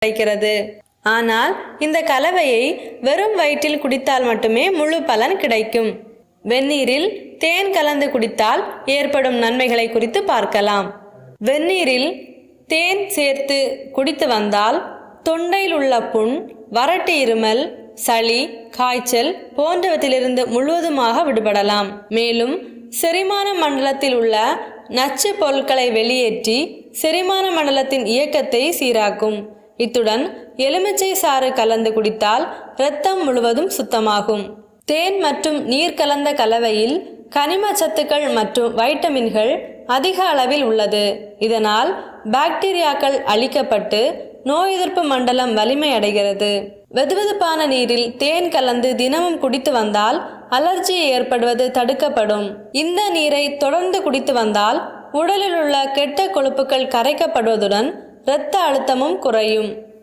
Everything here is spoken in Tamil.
கிடைக்கிறது. ஆனால் இந்த கலவையை வெறும் வயிற்றில் குடித்தால் மட்டுமே முழு பலன் கிடைக்கும். வெந்நீரில் தேன் கலந்து குடித்தால் ஏற்படும் நன்மைகளை குறித்து பார்க்கலாம். வெந்நீரில் தேன் சேர்த்து குடித்து வந்தால் தொண்டையில் உள்ள புண், வறட்டு இருமல், சளி, காய்ச்சல் போன்றவற்றிலிருந்து முழுவதுமாக விடுபடலாம். மேலும் செரிமான மண்டலத்தில் உள்ள நச்சு பொருட்களை வெளியேற்றி செரிமான மண்டலத்தின் இயக்கத்தை சீராக்கும். இத்துடன் எலுமிச்சை சாறு கலந்து குடித்தால் இரத்தம் முழுவதும் சுத்தமாகும். தேன் மற்றும் நீர் கலந்த கலவையில் கனிம சத்துக்கள் மற்றும் வைட்டமின்கள் அதிக அளவில் உள்ளது. இதனால் பாக்டீரியாக்கள் அழிக்கப்பட்டு நோய் எதிர்ப்பு மண்டலம் வலிமை அடைகிறது. வெதுவெதுப்பான நீரில் தேன் கலந்து தினமும் குடித்து வந்தால் அலர்ஜி ஏற்படுவது தடுக்கப்படும். இந்த நீரை தொடர்ந்து குடித்து வந்தால் உடலில் உள்ள கெட்ட கொழுப்புகள் கரைக்கப்படுவதுடன் இரத்த அழுத்தமும் குறையும்.